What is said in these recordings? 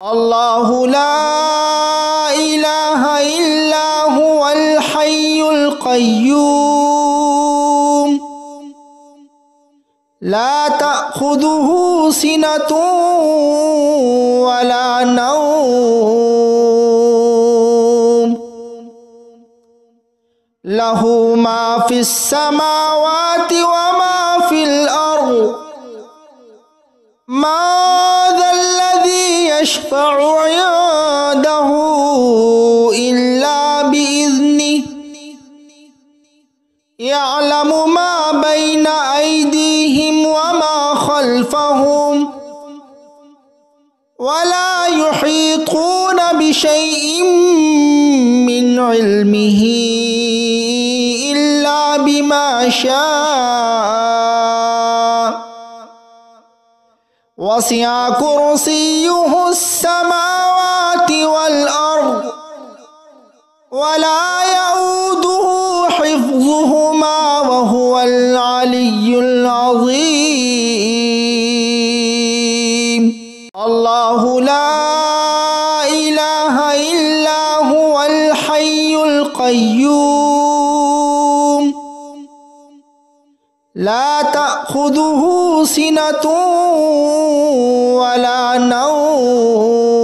الله لا إله إلا هو الحي القيوم لا تأخذه سنة ولا نوم له ما في السماوات وما في الأرض ما ذا الذي يشفع عنده إلا بإذنه يعلم ما بين أيديهم وما خلفهم ولا يحيطون بشيء من علمه إلا بما شاء وسع كرسيه السماوات والأرض ولا يؤوده حفظهما وهو العلي العظيم الله لا إله إلا هو الحي القيوم لا تأخذه سنة ولا نوم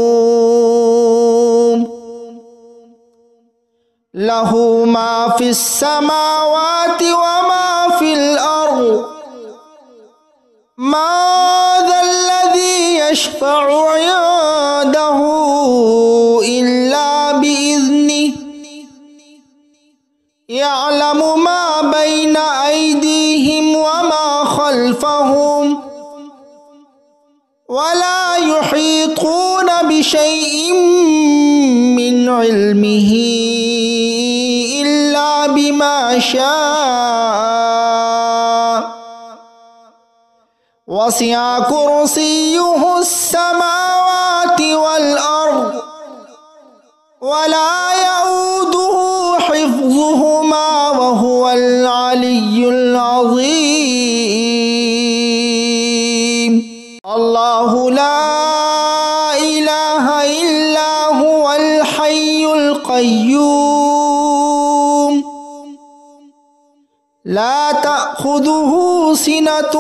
له ما في السماوات وما في الأرض ما ذا الذي يشفع عنده إلا بإذنه يعلم ما بين أيديهم وما خلفهم ولا يحيطون بشيء من علمه إلا بما شاء وسع كرسيه السماوات والأرض ولا يؤوده حفظهما وهو العلي العظيم الله لا إله إلا هو الحي القيوم لا تأخذه سنة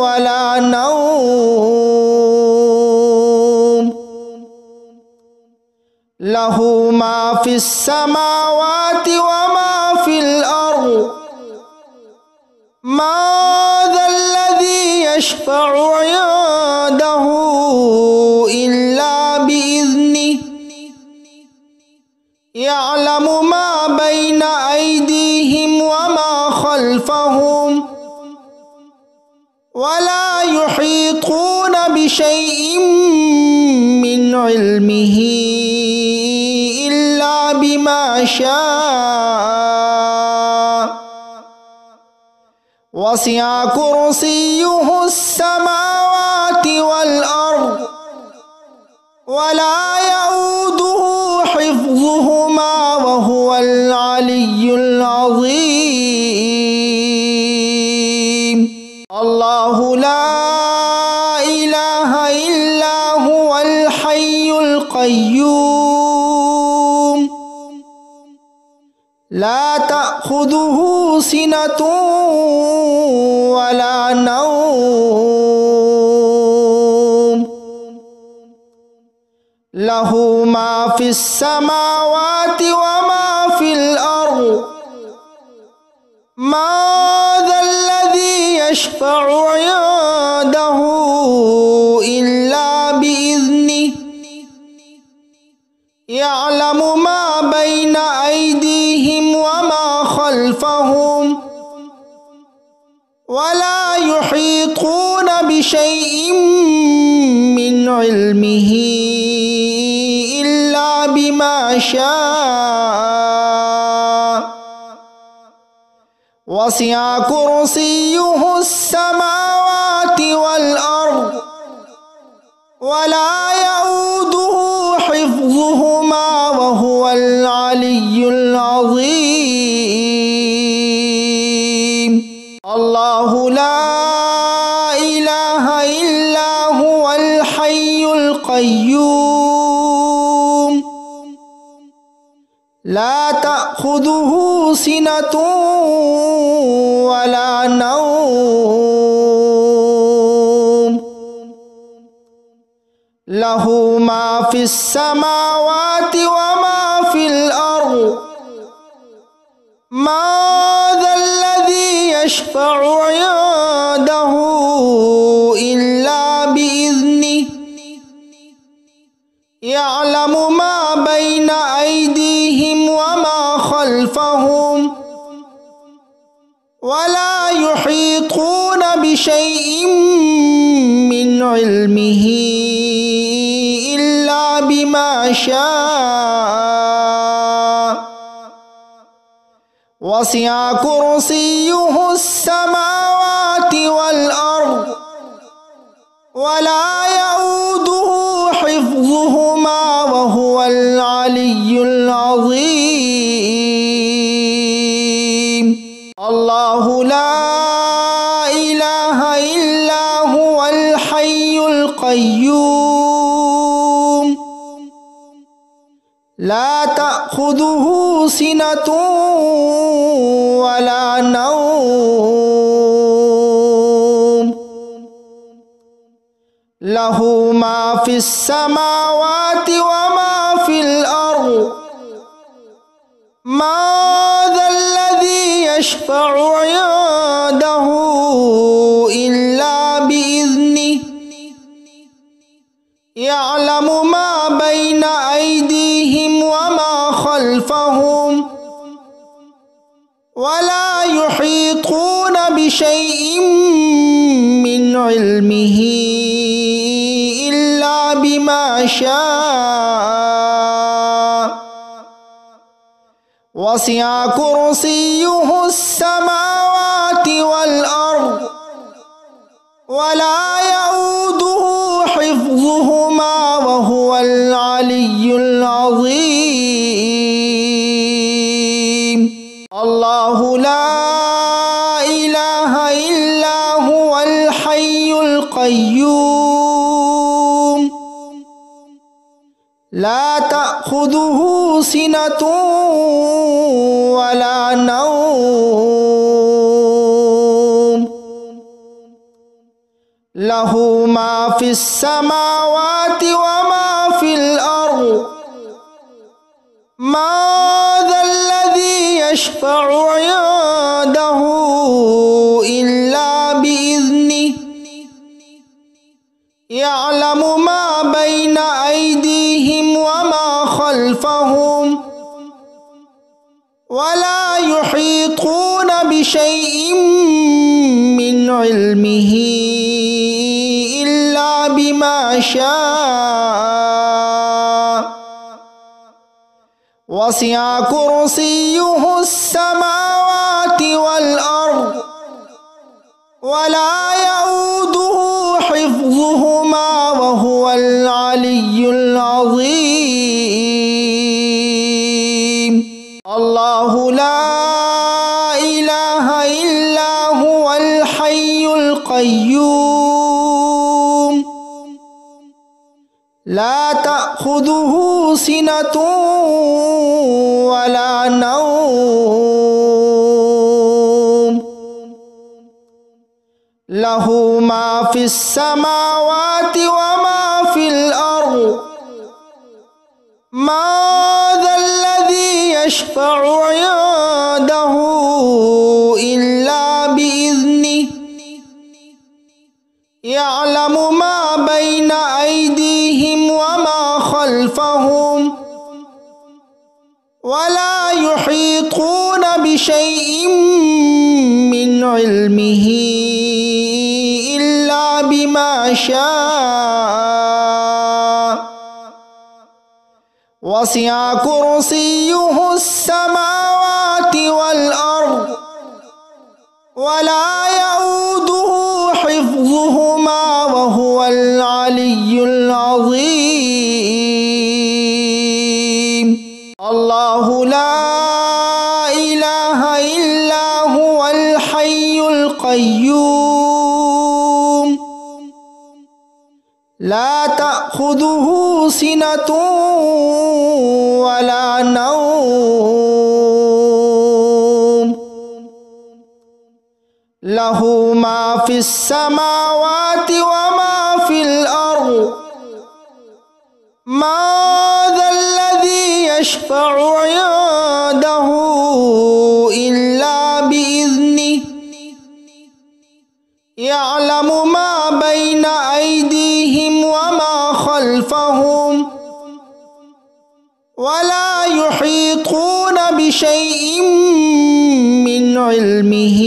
ولا نوم له ما في السماوات وما في الأرض ما ذا الذي يشفع عنده إلا بإذنه يعلم ما بين أيديهم وما خلفهم ولا يحيطون بشيء من علمه إلا بما شاء وسع كرسيه السماوات والأرض ولا يؤوده حفظهما وهو العلي العظيم الله لا إله إلا هو الحي القيوم لا تأخذه سنة ولا نوم له ما في السماوات وما في الأرض ما ذا الذي يشفع عنده إلا بإذنه يعلم ما بين أيديهم وما خلفهم ولا يحيطون بشيء من علمه إلا بما شاء وسع كرسيه السماوات والأرض ولا يؤوده حفظهما وهو العلي العظيم الله لا إله إلا هو الحي القيوم القيوم لا تأخذه سنة ولا نوم له ما في السماوات وما في الأرض ما ذا الذي يشفع عنده إلا بإذنه يعلم ما بين أيديهم وما خلفهم ولا يحيطون بشيء من علمه إلا بما شاء وسع كرسيه السماوات والأرض ولا يؤوده حفظهما وهو العلي العظيم الله لا إله إلا هو الحي القيوم لا تأخذه سنة ولا نوم له ما في السماوات وما في الأرض ما ذا الذي يشفع عنده إلا بإذنه يعلم ما بين أيديهم وما خلفهم ولا يحيطون بشيء من علمه إلا بما شاء وسع كرسيه السماوات والأرض ولا يؤوده حفظهما وهو العلي العظيم الله لا إله إلا هو الحي القيوم لا تأخذه سنة ولا نوم له ما في السماوات وما في الأرض ما ذا الذي يشفع عنده إلا بإذنه يعلم ما بين أيديهم وما خلفهم ولا يحيطون بشيء من علمه إلا بما شاء وسع كرسيه السماوات والأرض ولا يؤوده حفظهما وهو العلي العظيم الله لا إله إلا هو الحي القيوم لا تأخذه سنة ولا نوم له ما في السماوات وما في الأرض ما ذا الذي يشفع عنده إلا بإذنه يعلم ما بين أيديهم وما خلفهم ولا يحيطون بشيء من علمه إلا بما شاء وسع كرسيه السماوات والأرض ولا يؤوده حفظهما وهو العلي العظيم الله لا إله إلا هو الحي القيوم لا تأخذه تأخذه سنة ولا نوم له ما في السماوات وما في الأرض ما ذا الذي يشفع عنده إلا بإذنه يعلم ما بين أيديهم وما خلفهم ولا يحيطون بشيء من علمه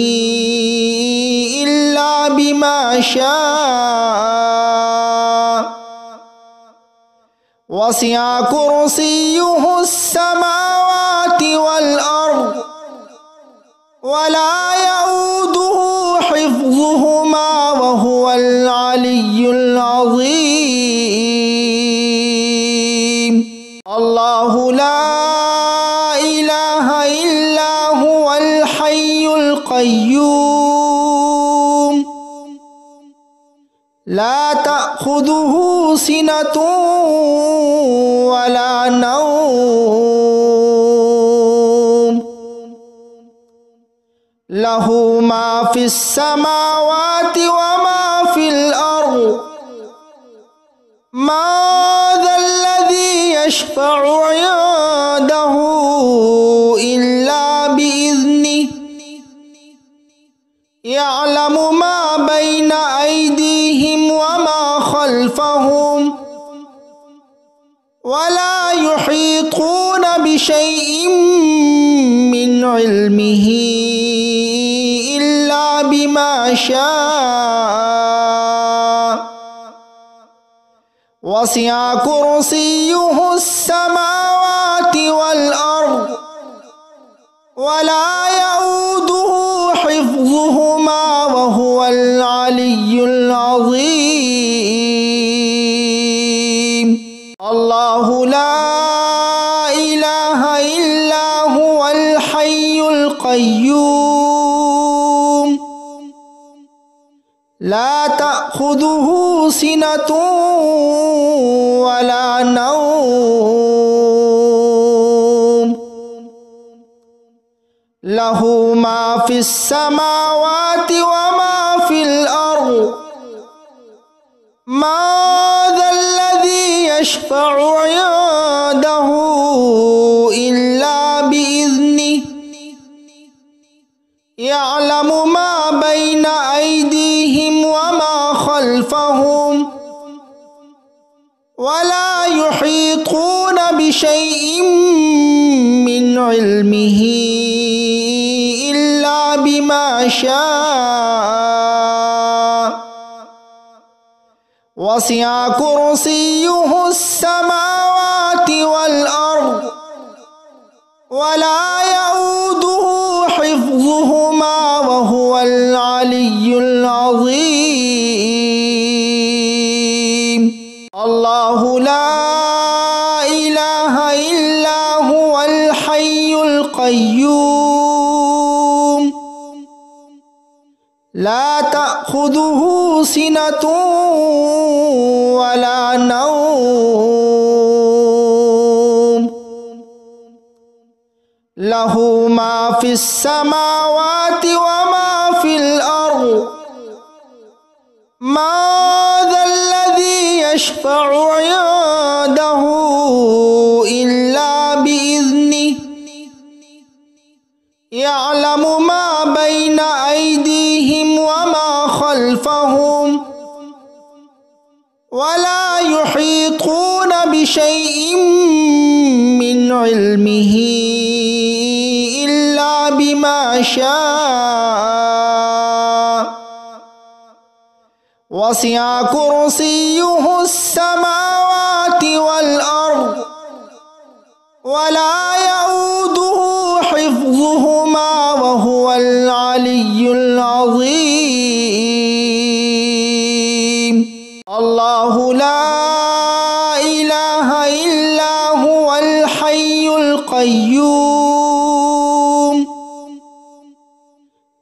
إلا بما شاء وسع كرسيه السماوات والأرض ولا يؤوده حفظهما وهو العلي العظيم الله لا إله إلا هو الحي القيوم لا تأخذه سنة ولا نوم له ما في السماوات وما في الأرض ما ذا الذي يشفع عنده إلا بإذنه يعلم ما بين أيديهم وما خلفهم ولا يحيطون بشيء من علمه إلا بما شاء وسع كرسيه السماوات والأرض ولا يؤوده حفظهما وهو العلي العظيم الله لا إله إلا هو الحي القيوم لا تأخذه سنة ولا نوم له ما في السماوات وما في الأرض ما ذا الذي يشفع عنده إلا بإذنه يعلم ما بين أيديهم وما خلفهم ولا يحيطون بشيء من علمه إلا بما شاء وسع كرسيه السماوات والأرض ولا يؤوده حفظهما وهو العلي العظيم الله لا إله إلا هو الحي القيوم لا تأخذه سنة ولا نوم له ما في السماوات وما في الأرض ما ذا الذي يشفع عنده إلا بإذنه يعلم ما بين أيديهم وما خلفهم ولا يحيطون بشيء من علمه إلا بما شاء وسع كرسيه السماوات والأرض ولا يؤوده حفظهما وهو العلي العظيم الله لا إله إلا هو الحي القيوم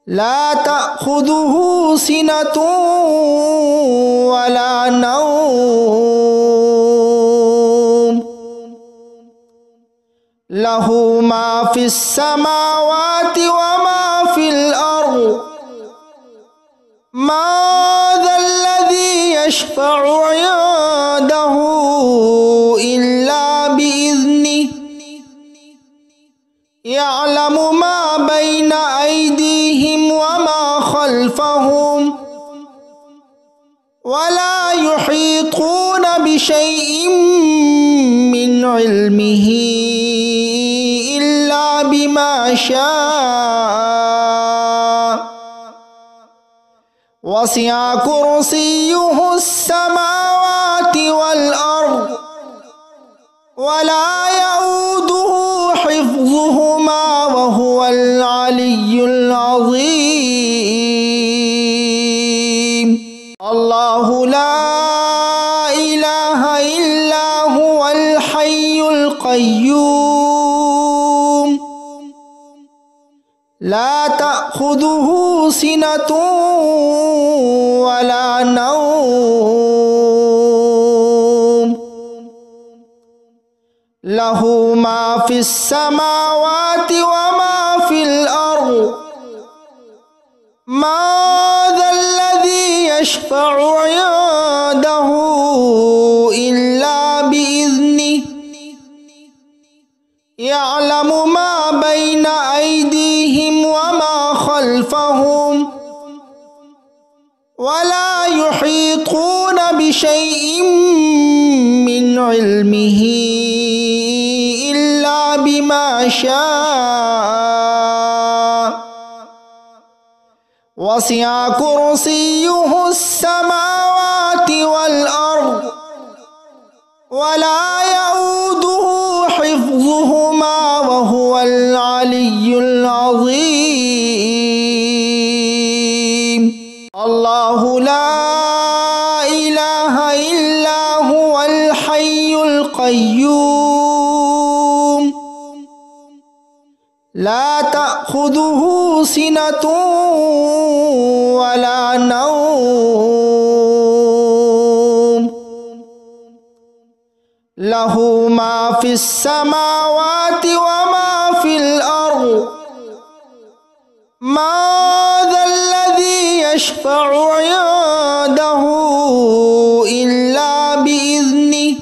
لا تأخذه سنة ولا نوم له ما في السماوات وما في الأرض ما ذا الذي يشفع عنده إلا بإذنه يعلم ما بين أيديهم وما خلفهم ولا يحيطون بشيء من علمه إلا بما شاء وسع كرسيه السماوات والأرض ولا يؤوده حفظهما وهو العلي العظيم الله لا إله إلا هو الحي القيوم لا تأخذه سنة ولا نوم له ما في السماوات وما في الأرض ما ذا الذي يشفع عنده إلا بإذنه يعلم ما بين أيديهم وما خلفهم ولا يحيطون بشيء من علمه إلا بما شاء وسع كرسيه السماوات والأرض ولا يؤوده حفظهما وهو العلي العظيم الله لا إله إلا هو الحي القيوم لا تأخذه سنة ولا نوم له ما في السماوات وما في الأرض ما ذا الذي يشفع عنده إلا بإذنه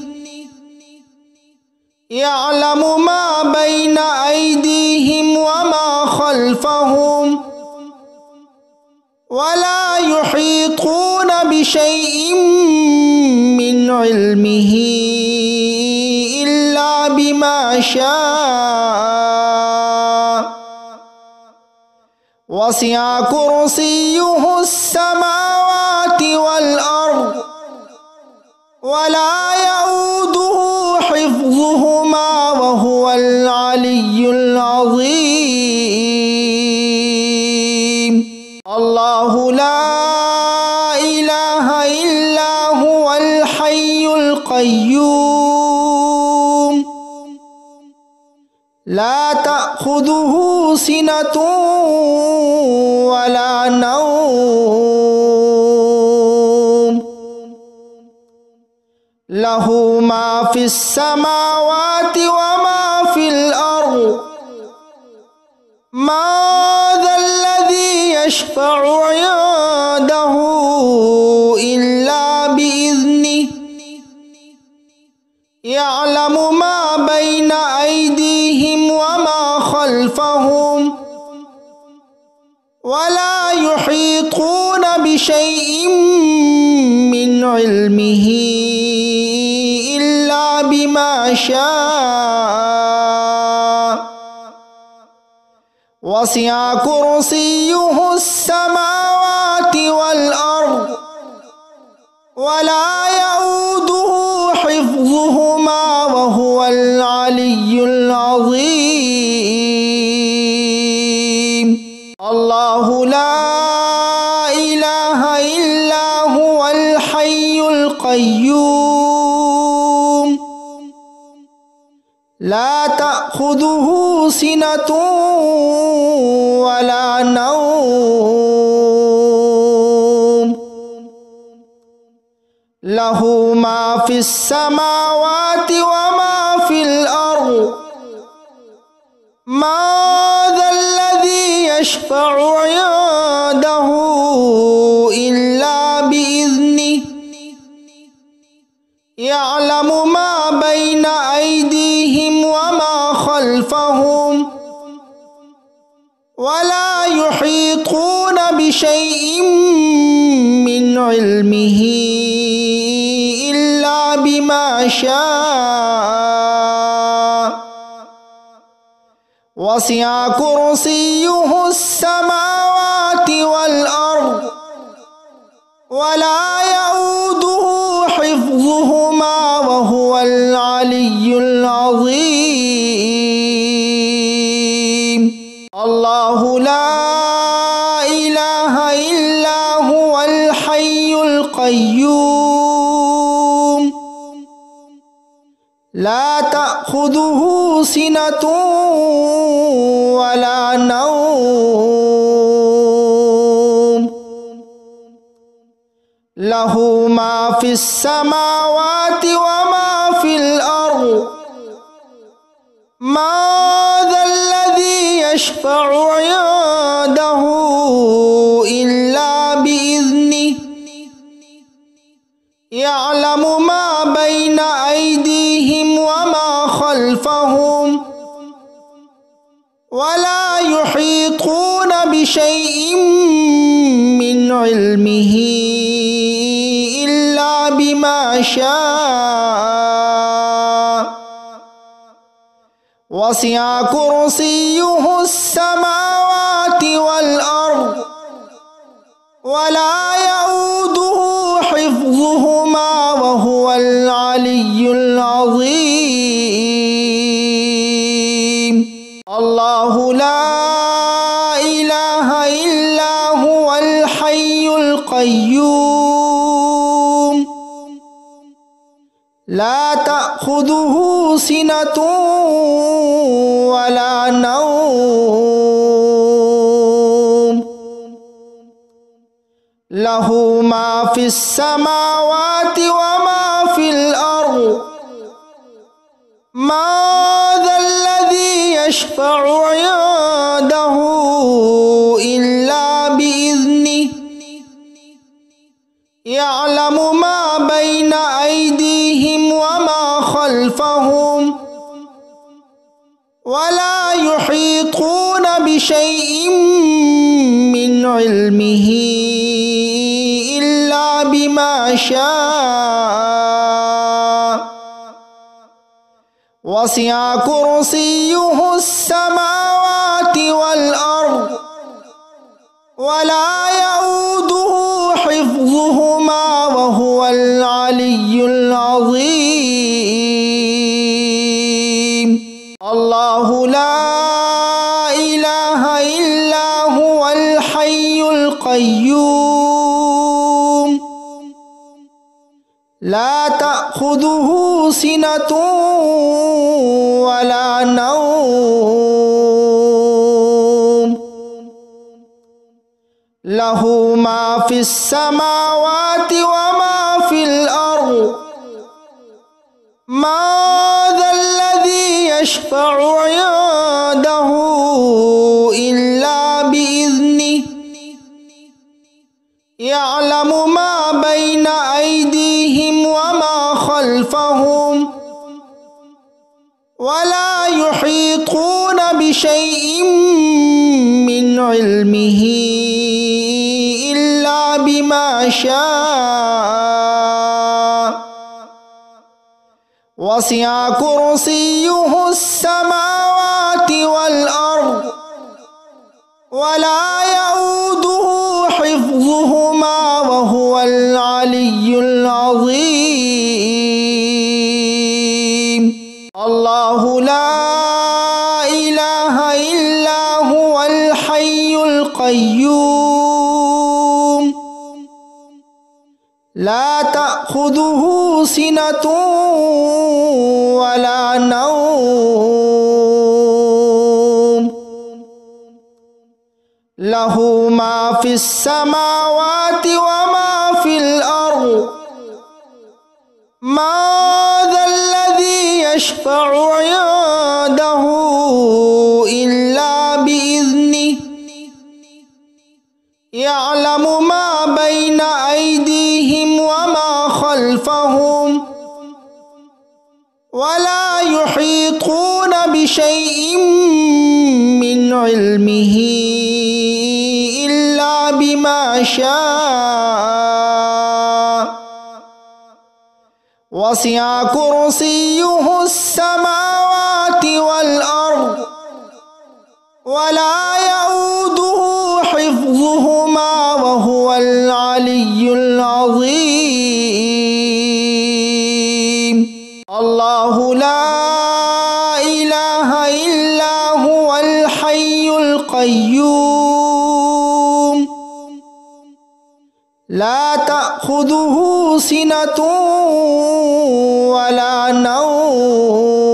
يعلم ما بين أيديهم وما خلفهم ولا يحيطون بشيء من علمه إلا بما شاء وسع كرسيه السماوات والأرض ولا يؤوده حفظهما وهو العلي العظيم الله لا إله إلا هو الحي القيوم لا تأخذه سنة ولا نوم له ما في السماوات وما في الأرض ما ذا الذي يشفع عنده إلا بإذنه يعلم ما بين أيديهم وما خلفهم ولا يحيطون بشيء من علمه إلا بما شاء وسع كرسيه السماوات والأرض ولا يؤوده حفظهما وهو العلي العظيم الله لا إله إلا هو الحي القيوم لا تأخذه سنة ولا نوم له ما في السماوات وما في الأرض ما ذا الذي يشفع عنده إلا بإذنه يعلم ما بين أيديهم وما خلفهم ولا يحيطون بشيء من علمه إلا بما شاء وسع كرسيه السماوات والأرض ولا يؤوده حفظهما وهو العلي العظيم الله لا إله إلا هو الحي القيوم لا تأخذه سنة ولا نوم له ما في السماوات وما في الأرض ما ذا الذي يشفع عنده إلا بإذنه يعلم ما بين أيديهم وما خلفهم ولا يحيطون بشيء من علمه إلا بما شاء وسع كرسيه السماوات والأرض ولا يؤوده حفظهما وهو العلي العظيم الله لا إله إلا هو الحي القيوم لا تأخذه سنة ولا نوم له ما في السماوات وما في الأرض ما ذا الذي يشفع عنده إلا بإذنه يعلم ما بين أيديهم وما خلفهم ولا يحيطون بشيء من علمه إلا بما شاء وسع كرسيه السماوات والأرض ولا يؤوده حفظهما وهو العلي العظيم الله لا إله إلا هو الحي القيوم لا تأخذه سنة ولا نوم له ما في السماوات وما في الأرض ما ذا الذي يشفع عنده إلا بإذنه يعلم ما بين أيديهم وما خلفهم ولا يحيطون بشيء من علمه إلا بما شاء وسع كرسيه السماوات والأرض ولا يؤوده حفظهما وهو العلي العظيم الله لا إله إلا هو الحي القيوم لا تأخذه سنة ولا نوم له ما في السماوات وما في الأرض ما ذا الذي يشفع عنده إلا ولا يحيطون بشيء من علمه إلا بما شاء وسع كرسيه السماوات والأرض ولا يؤوده حفظهما وهو العلي العظيم الله لا إله إلا هو الحي القيوم لا تأخذه سنة ولا نوم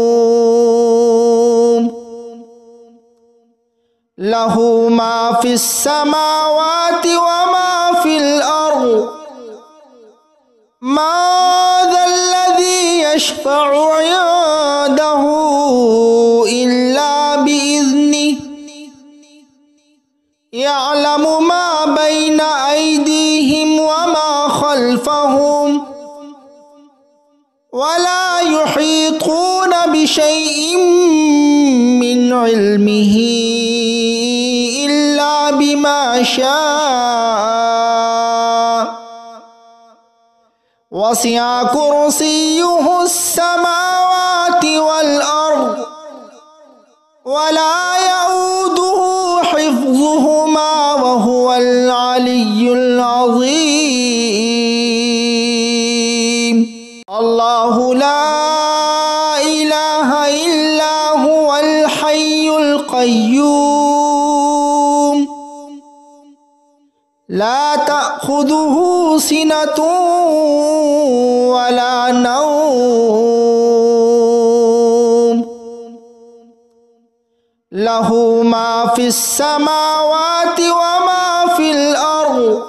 له ما في السماوات وما في الأرض ما ذا الذي يشفع عنده إلا بإذنه يعلم ما بين أيديهم وما خلفهم ولا يحيطون بشيء من علمه إلا بما شاء وسع كرسيه السماوات والأرض ولا يؤوده حفظهما وهو العلي العظيم الله لا إله إلا هو الحي القيوم لا تأخذه سنة ولا نوم له ما في السماوات وما في الأرض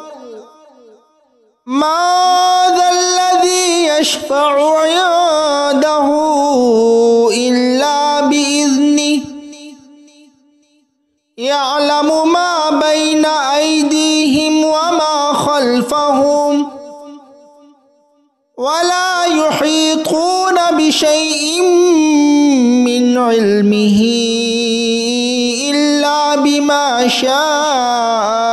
ما ذا الذي يشفع عنده إلا بإذنه يعلم ما بين أيديهم وما خلفهم ولا يحيطون بشيء من علمه إلا بما شاء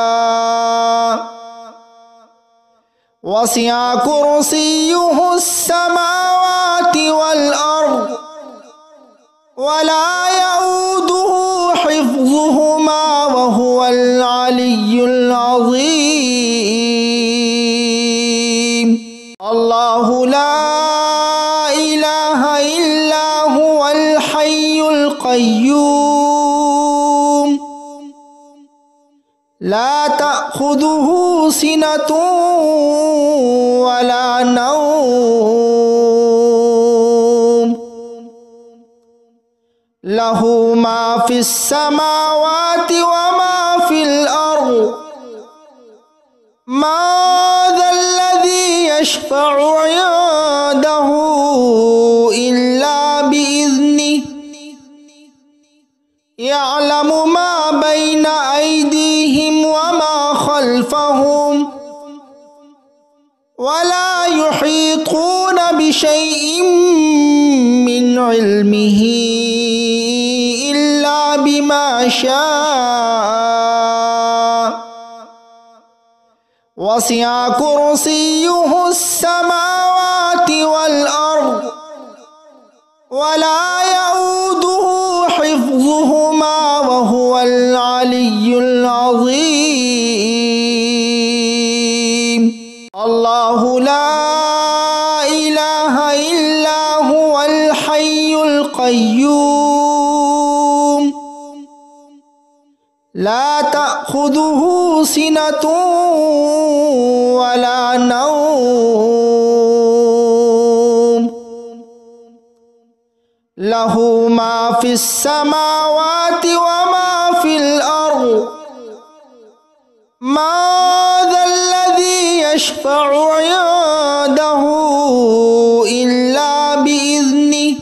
وسع كرسيه السماوات والأرض ولا يؤوده حفظهما وهو العلي العظيم الله لا إله إلا هو الحي القيوم لا تأخذه سنة ولا نوم له ما في السماوات وما في الأرض ما ذا الذي يشفع عنده إلا بإذنه يعلم ما بين أيديهم وما خلفهم ولا يحيطون بشيء من علمه إلا بما شاء وسع كرسيه السماوات والأرض ولا يؤوده حفظهما وهو العلي العظيم الله لا إله إلا هو الحي القيوم لا تأخذه سنة ولا نوم له ما في السماوات وما في الأرض ما ذا الذي يشفع عنده إلا بإذنه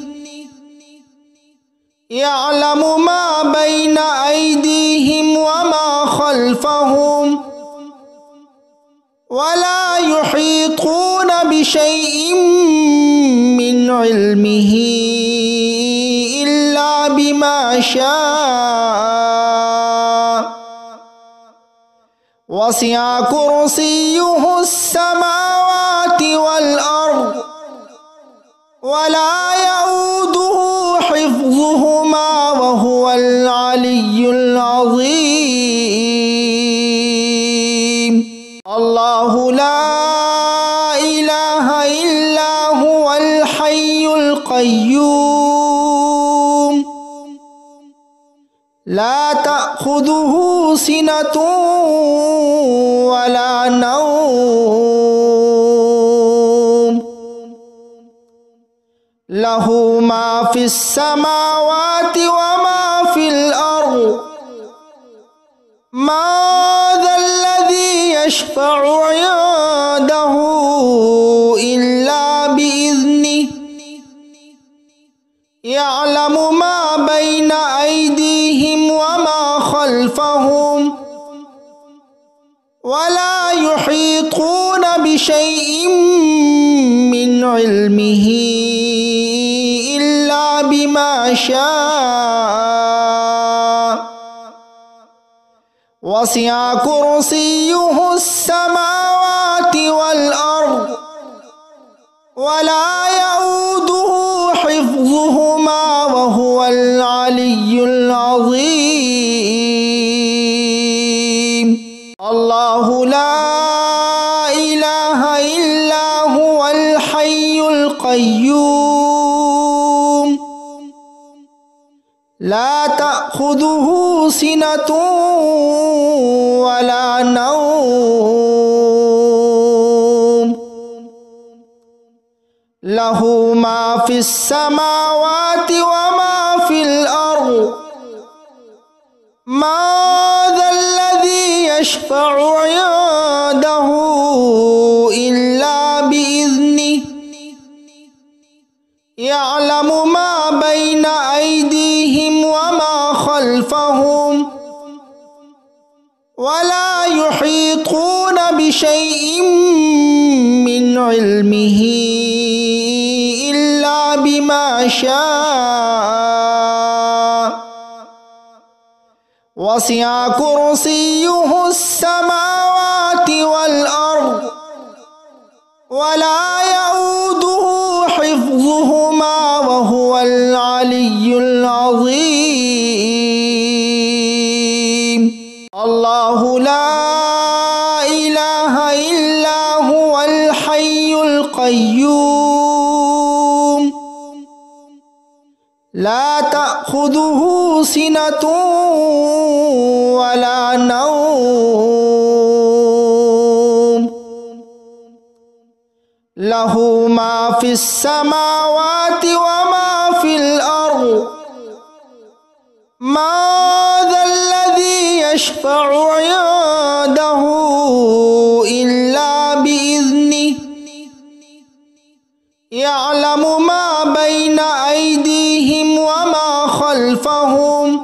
يعلم ما بين أيديهم وما خلفهم ولا يحيطون بشيء من علمه إلا بما شاء وسع كرسيه السماوات والأرض ولا يؤوده حفظهما وهو العلي العظيم الله لا إله إلا هو الحي القيوم لا تأخذه سنة ولا نوم له ما في السماوات وما في الأرض ما ذا الذي يشفع عنده إلا بإذنه يعلم ما بين أيديهم وما خلفهم ولا يحيطون بشيء من علمه إلا بما شاء وسع كرسيه السماوات والأرض ولا يؤوده حفظهما وهو العلي العظيم الله لا إله إلا هو الحي القيوم لا تأخذه سنة ولا نوم له ما في السماوات وما في الأرض ما ذا الذي يشفع عنده إلا بإذنه يعلم ما بين أيديهم وما خلفهم ولا يحيطون بشيء من علمه إلا بما شاء وسع كرسيه السماوات والأرض ولا يؤوده حفظهما وهو العلي العظيم الله لا إله إلا هو الحي القيوم لا تأخذه سنة ولا نوم له ما في السماوات وما في الأرض ما ذا الذي يشفع عنده إلا بإذنه يعلم ما بين أيديهم وما خلفهم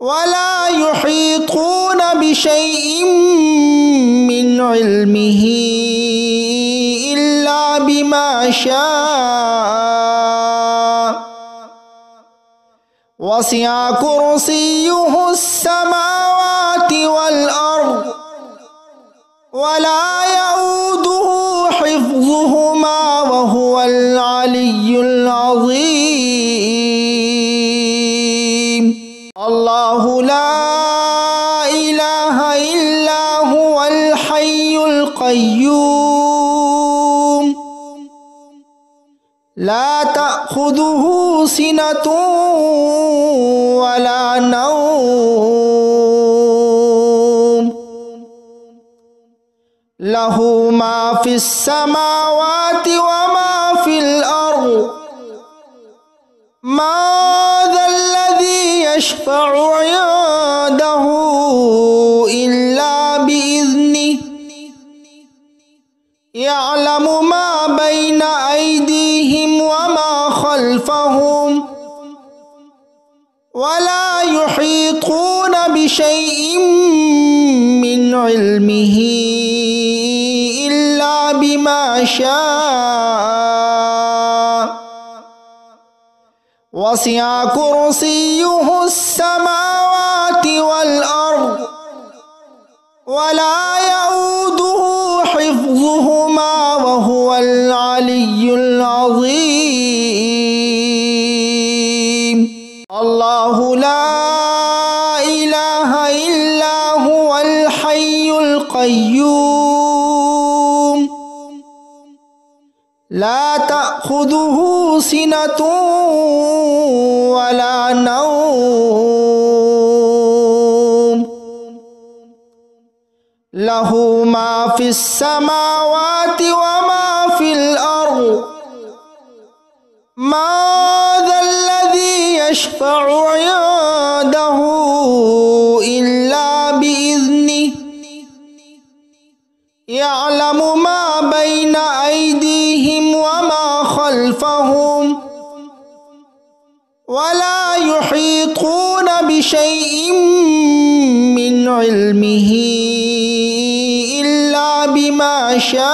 ولا يحيطون بشيء من علمه إلا بما شاء وسع كرسيه السماوات والأرض ولا يؤوده حفظهما وهو العلي العظيم الله لا إله إلا هو الحي القيوم لا تأخذه سنة ولا نوم له ما في السماوات وما في الأرض ما ذا الذي يشفع عنده إلا بإذنه يعلم ما بين أيديهم وما خلفهم ولا يحيطون بشيء من علمه إلا بما شاء وسع كرسيه السماوات والأرض ولا يؤوده حفظهما وهو العلي العظيم الله لا إله إلا هو الحي القيوم لا تأخذه سنة ولا نوم له ما في السماوات وما في الأرض ما ذا الذي يشفع عنده إلا بإذنه يعلم ما بين أيديهم وما خلفهم ولا يحيطون بشيء من علمه إلا بما شاء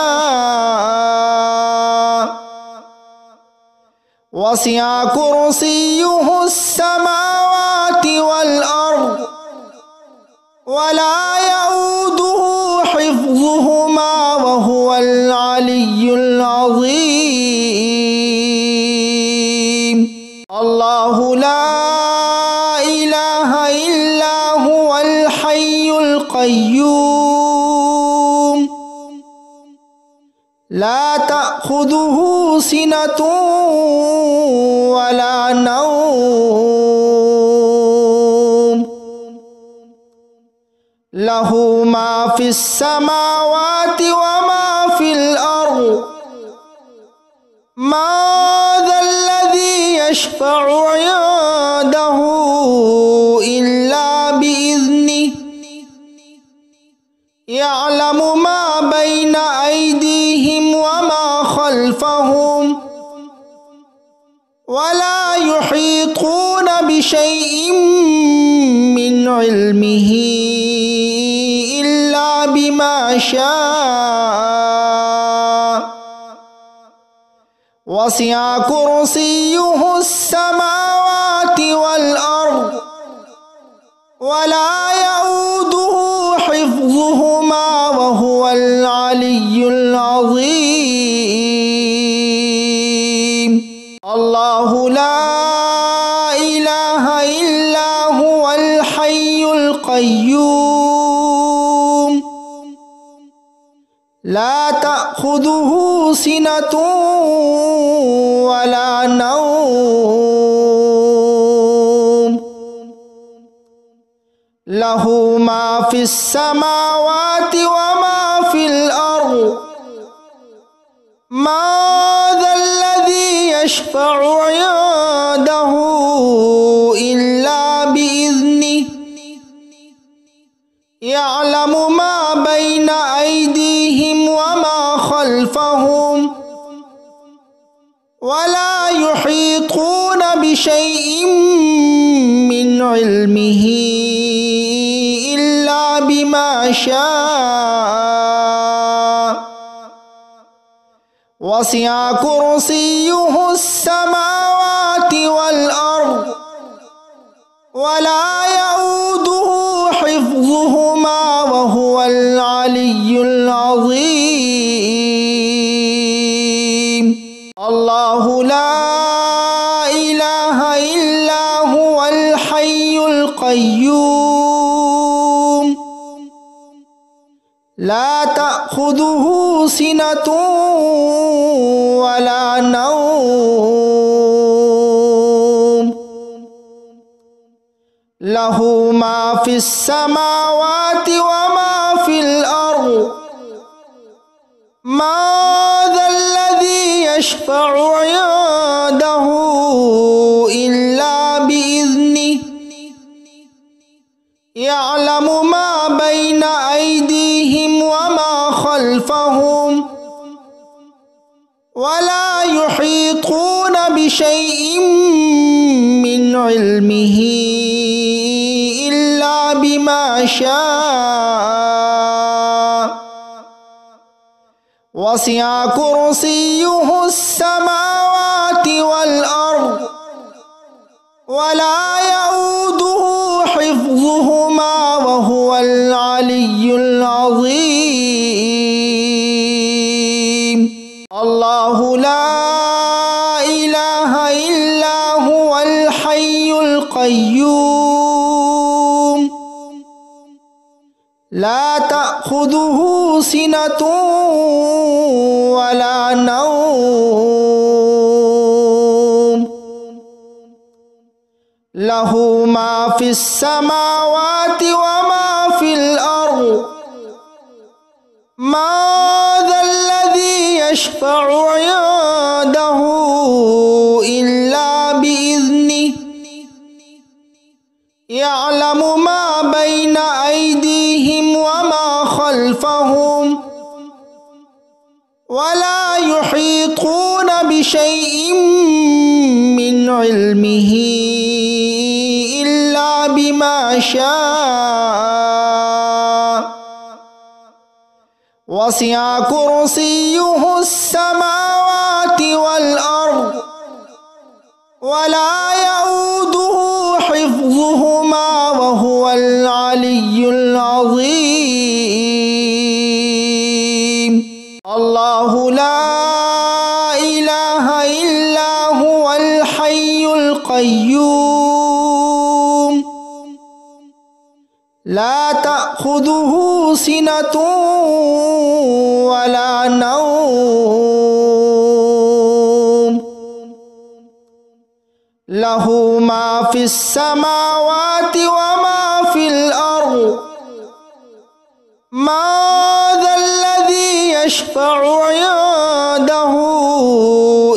وسع كرسيه السماوات والأرض ولا يؤوده حفظهما وهو العلي العظيم الله لا إله إلا هو الحي القيوم لا تأخذه سنة ولا نوم له ما في السماوات وما في الأرض ما ذا الذي يشفع عنده إلا بإذنه يعلم ما بين أيديهم وما خلفهم ولا يحيطون بشيء من علمه إلا بما شاء وسع كرسيه السماوات والأرض ولا يؤوده حفظهما وهو العلي العظيم الله لا إله إلا هو الحي القيوم لا تأخذه سنة ولا نوم له ما في السماوات وما في الأرض ما ذا الذي يشفع عنده إلا بإذنه يعلم ما بين أيديهم وما خلفهم ولا يحيطون بشيء من علمه إلا بما شاء وسع كرسيه السماوات والأرض ولا يؤوده حفظهما وهو العلي العظيم الله لا إله إلا هو الحي القيوم لا تأخذه سنة ولا نوم له ما في السماوات وما في الأرض ما ذا الذي يشفع عنده إلا بإذنه يعلم ما بين أيديهم وما خلفهم ولا يحيطون بشيء من علمه إلا بما شاء وسع كرسيه السماوات والأرض ولا يؤوده حفظهما وهو العلي العظيم الله لا إله إلا هو الحي القيوم لا تأخذه سنة ولا نوم له ما في السماوات وما في الأرض ما ذا الذي يشفع عنده إلا بإذنه يعلم ما بين أيديهم وما خلفهم ولا يحيطون بشيء من علمه إلا بما شاء وسع كرسيه السماوات والأرض ولا يؤوده حفظهما وهو العلي العظيم الله لا إله إلا هو الحي القيوم لا تأخذه سنة ولا نوم له ما في السماوات وما في الأرض ما ذا الذي يشفع عنده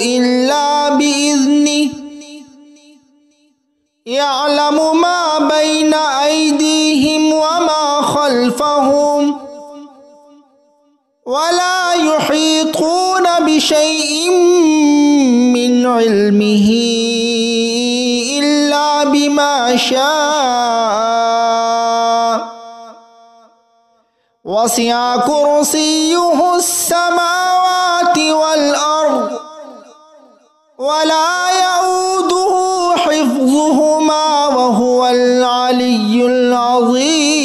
إلا بإذنه يعلم ما بين أيديهم وما خلفهم ولا يحيطون بشيء من علمه إلا بما شاء وسع كرسيه السماوات والأرض ولا يؤوده حفظهما وهو العلي العظيم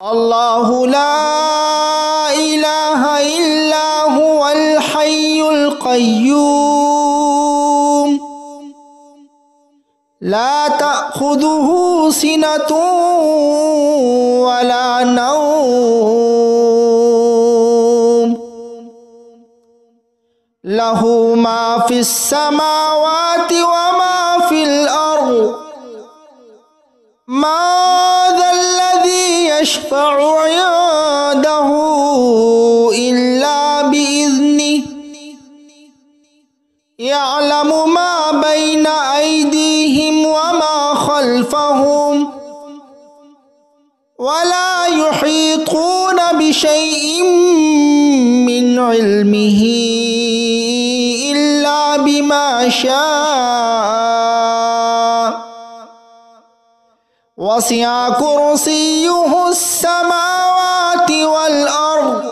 الله لا إله إلا هو الحي القيوم لا تأخذه سنة ولا نوم له ما في السماوات وما في الأرض ما ذا الذي يشفع عنده إلا بإذنه يعلم ما بين أيديهم وما خلفهم ولا يحيطون بشيء من علمه إلا بما شاء وسع كرسيه السماوات والأرض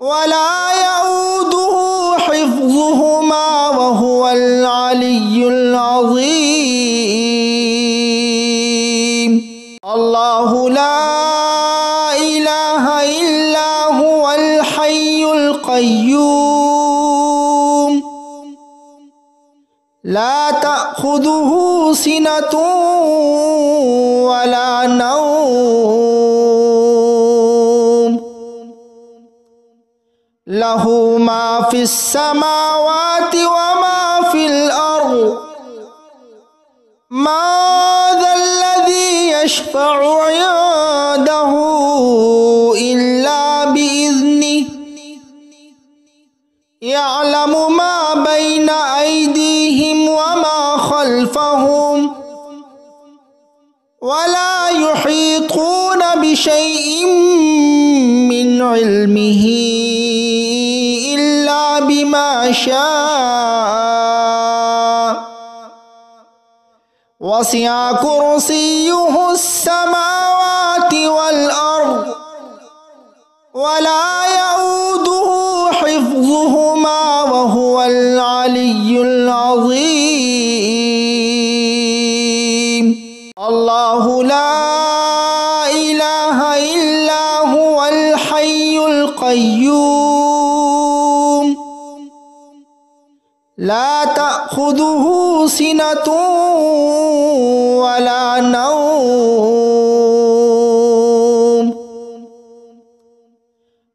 ولا يؤوده حفظهما وهو العلي العظيم الله لا إله إلا هو الحي القيوم لا تأخذه سنة ولا نوم له ما في السماوات وما في الأرض ما ذا الذي يشفع عنده إلا بإذنه يعلم ما بين أيديهم وما خلفهم ولا يحيطون بشيء من علمه إلا بما شاء وسع كرسيه السماوات والأرض ولا يؤوده حفظهما وهو العلي العظيم العظيم. الله لا إله إلا هو الحي القيوم لا تأخذه سنة ولا نوم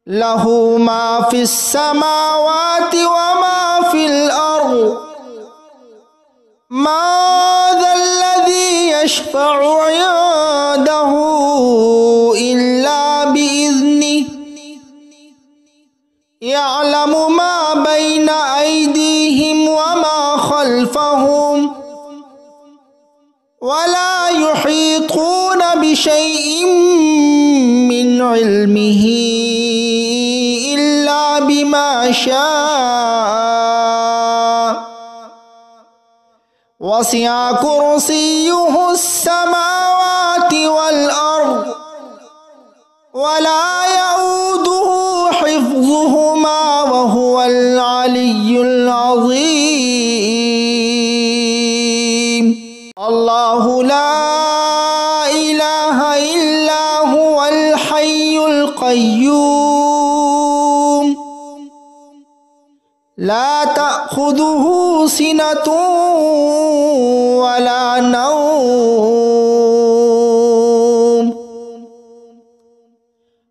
له ما في السماوات وما في الأرض ما ذا الذي يشفع عنده إلا بإذنه يعلم ما بين أيديهم وما خلفهم ولا يحيطون بشيء من علمه إلا بما شاء وسع كرسيه السماوات والأرض ولا يؤوده حفظهما وهو العلي العظيم. الله لا إله إلا هو الحي القيوم لا تأخذه سنة ولا نوم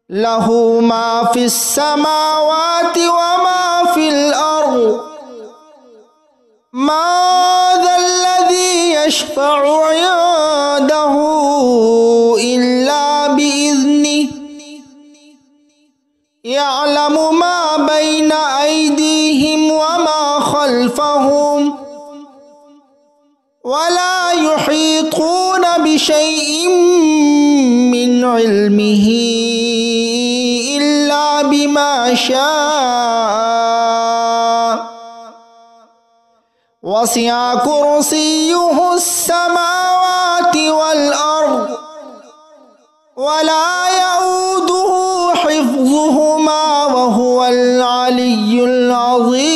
له ما في السماوات وما في الأرض ما ذا الذي يشفع عنده إلا بإذنه يعلم ما بين أيديهم وما خلفهم ولا يحيطون بشيء من علمه إلا بما شاء وسع كرسيه السماوات والأرض ولا يؤوده حفظهما وهو العلي العظيم.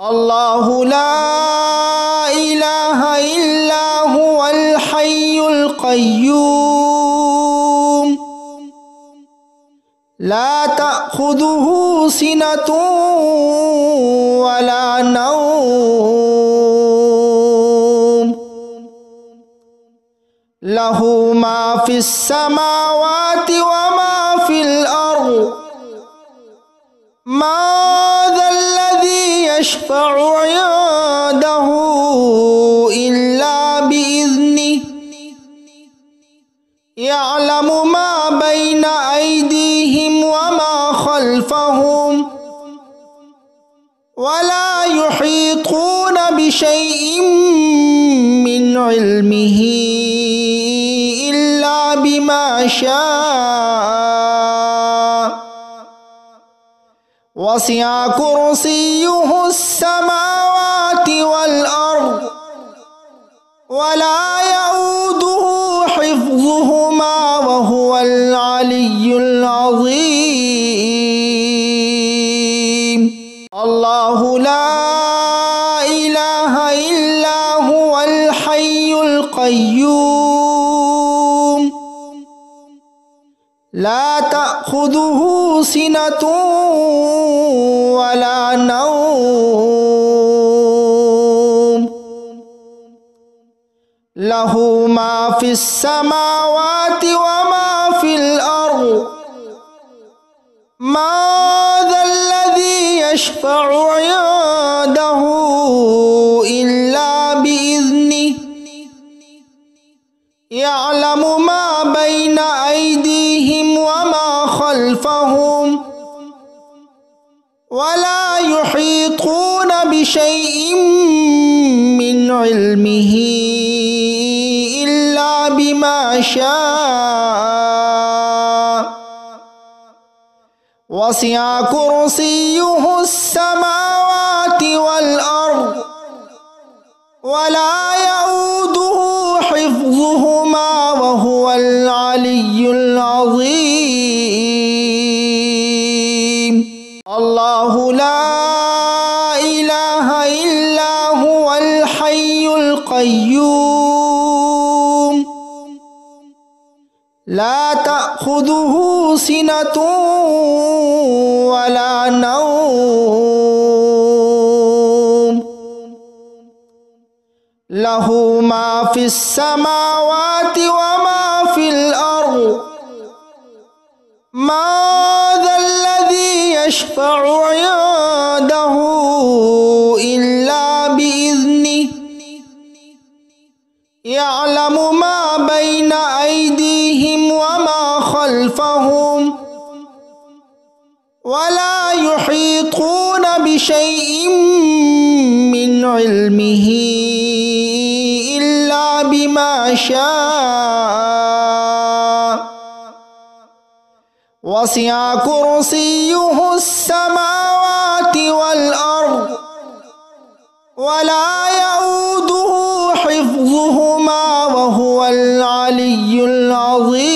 الله لا إله إلا هو الحي القيوم لا تأخذه سنة ولا نوم له ما في السماوات وما في الأرض ما ذا الذي يشفع عنده إلا بإذنه يعلم ما بين أيديهم وما خلفهم ولا يحيطون بشيء من علمه إلا بما شاء وسع كرسيه السماوات والأرض ولا يؤوده حفظهما وهو العلي العظيم. الله لا إله إلا هو الحي القيوم لا تأخذه سنة ولا نوم له ما في السماوات وما في الأرض ما ذا الذي يشفع عنده إلا بإذنه يعلم ما بين أيديهم وما خلفهم ولا يحيطون بشيء من علمه إلا بما شاء وسع كرسيه السماوات والأرض ولا يؤوده حفظهما وهو العلي العظيم. الله لا تأخذه سنة ولا نوم له ما في السماوات وما في الأرض ما ذا الذي يشفع عنده إلا بإذنه يعلم ما بين أيديهم وما خلفهم ولا يحيطون بشيء من علمه إلا بما شاء وسع كرسيه السماوات والأرض ولا يؤوده حفظهما وهو العلي العظيم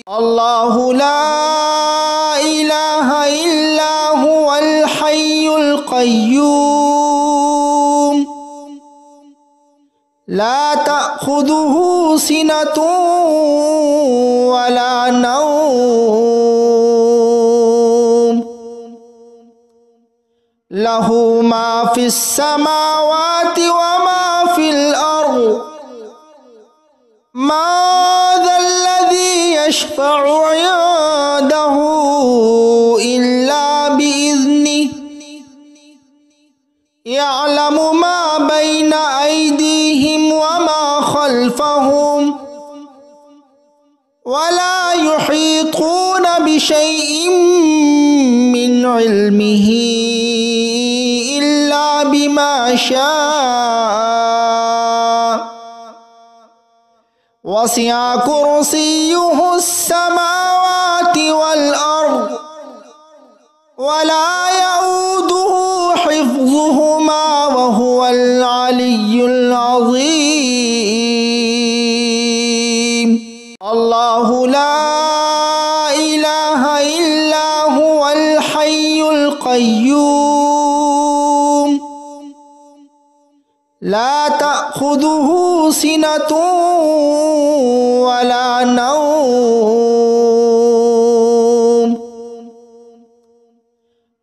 الله لا إله إلا هو الحي القيوم لا تأخذه سنة ولا نوم له ما في السماوات وما في الأرض ما ذا الذي يشفع عنده إلا بإذنه يعلم ما بين أيديهم وما خلفهم ولا يحيطون بشيء من علمه إلا بما شاء وسع كرسيه السماوات والأرض ولا يؤوده حفظهما وهو العلي العظيم الله لا إله إلا هو الحي القيوم لا تأخذه سنة ولا نوم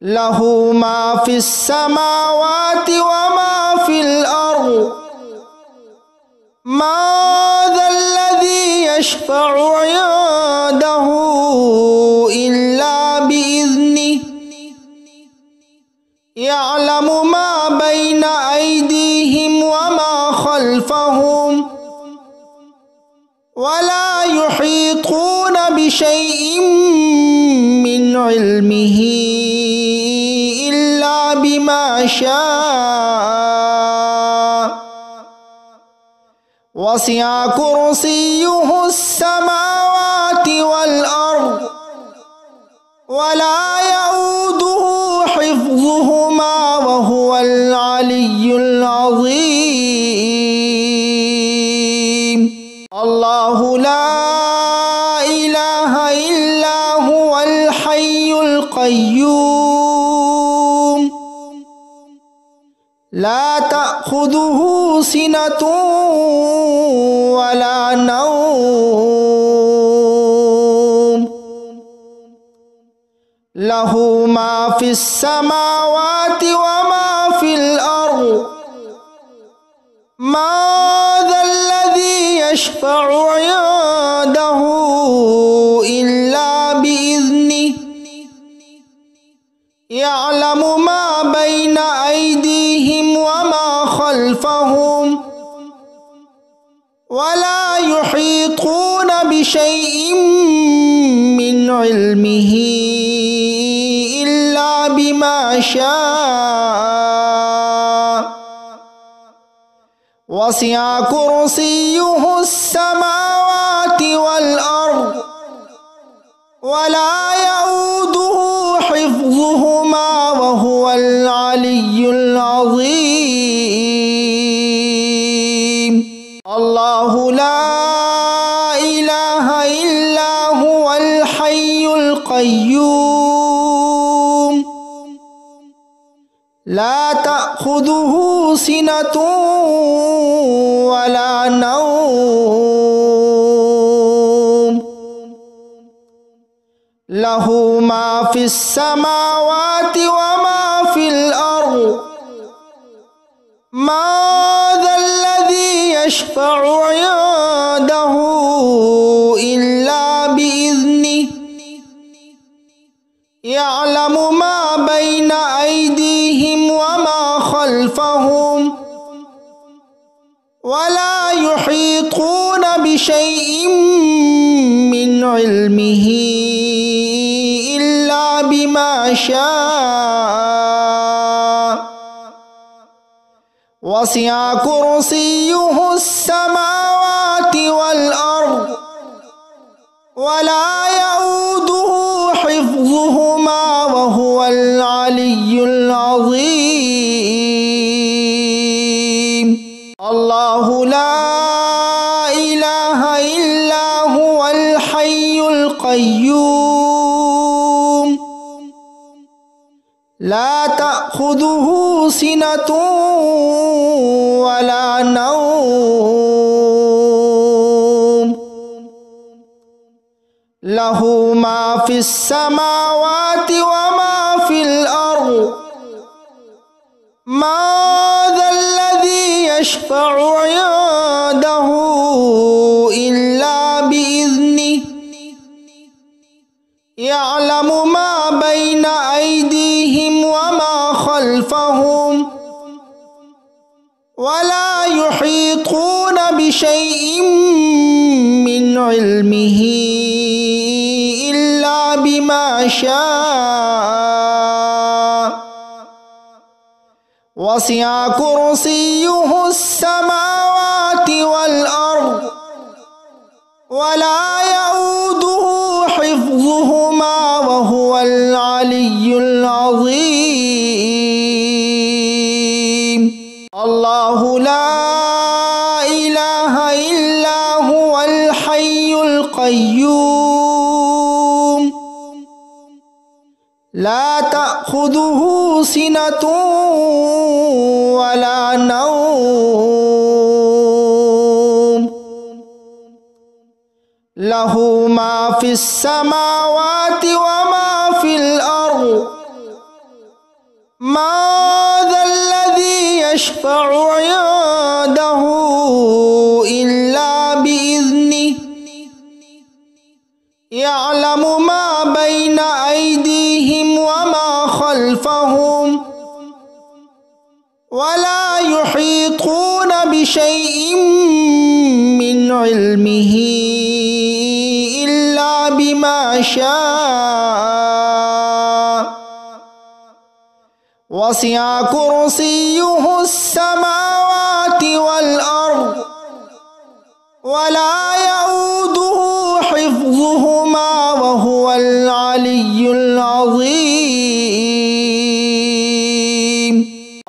له ما في السماوات وما في الأرض ما ذا الذي يشفع عنده إلا بإذنه يعلم ما بين أيديهم وما خلفهم ولا يحيطون بشيء من علمه إلا بما شاء وسع كرسيه السماوات والأرض ولا يؤوده حفظهما وهو العلي العظيم الله لا إله إلا هو الحي القيوم لا تأخذه سنة ولا نوم له ما في السماوات وما في الأرض ما ذا الذي يشفع عنده إلا بإذنه يعلم ما بين أيديهم وما خلفهم ولا يحيطون بشيء من علمه إلا بما شاء وسع كرسيه السماوات والأرض ولا يؤوده حفظهما وهو العلي العظيم الله لا إله إلا هو الحي القيوم لا تأخذه سنة ولا نوم लहू मा फिस समावाति व मा फिल अर्द मा ज़ल्लज़ी यशफ़अु इंदहु इल्ला बिइज़्निहि यअलमु मा बैन अयदीहिम व मा खल्फ़हुम वला युहीतून बिशैइन मिन इल्मिही इल्ला बिमा शाअ वसिअ कुर्सियुहु अस्समावाति वल अर्द वला यऊदुहु हिफ्ज़ुहुमा व हुवल अलिय्युल अज़ीम। अल्लाहु ला इलाहा इल्ला हुवल हय्युल क़य्यूम ला तअख़ुज़ुहु सिनतुन वला नौम लहू मा फिस समावाति व मा फिल अर्द मा ज़ल्लज़ी यशफ़अु इंदहु इल्ला बिइज़्निहि यअलमु मा बैन अयदीहिम व मा खल्फ़हुम वला युहीतून बिशैइन मिन इल्मिही इल्ला बिमा शाअ वसिअ कुर्सियुहु अस्समावाति वल अर्द वला यऊदुहु हिफ्ज़ुहुमा व हुवल अलिय्युल अज़ीम। अल्लाहु ला इलाहा इल्ला हुवल हय्युल क़य्यूम ला तअख़ुज़ुहु सिनतुन वला नौम लहू मा फिस समावाति व मा फिल अर्द मा ज़ल्लज़ी यशफ़अु इंदहु इल्ला बिइज़्निहि यअलमु मा बैन अयदीहिम व मा खल्फ़हुम वला युहीतून बिशैइन मिन इल्मिही इल्ला बिमा शाअ वसिअ कुर्सियुहु अस्समावाति वल अर्द वला यऊदुहु हिफ्ज़ुहुमा व हुवल अलिय्युल अज़ीम।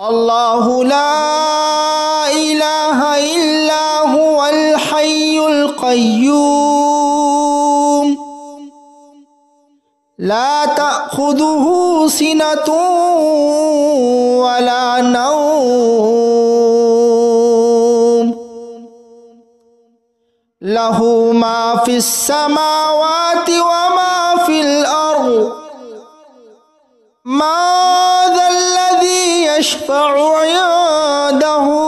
अल्लाहु ला इलाहा इल्ला हुवल हय्युल क़य्यूम ला तअख़ुज़ुहु सिनतुन वला नौम लहू मा फिस समावाति व मा फिल अर्द मा ज़ल्लज़ी यशफ़अु इंदहु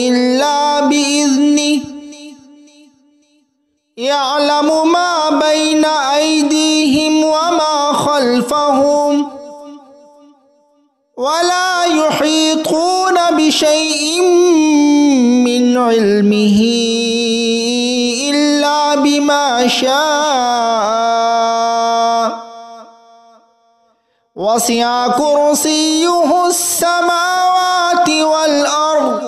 इल्ला बिइज़्निहि यअलमु मा बैन अयदीहिम व मा खल्फ़हुम वला युहीतून बिशैइन मिन इल्मिही इल्ला बिमा शाअ वसिअ कुर्सियुहु अस्समावाति वल अर्द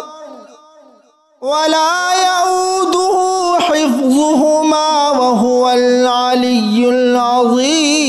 वला यऊदुहु हिफ्ज़ुहुमा व हुवल अलिय्युल अज़ीम।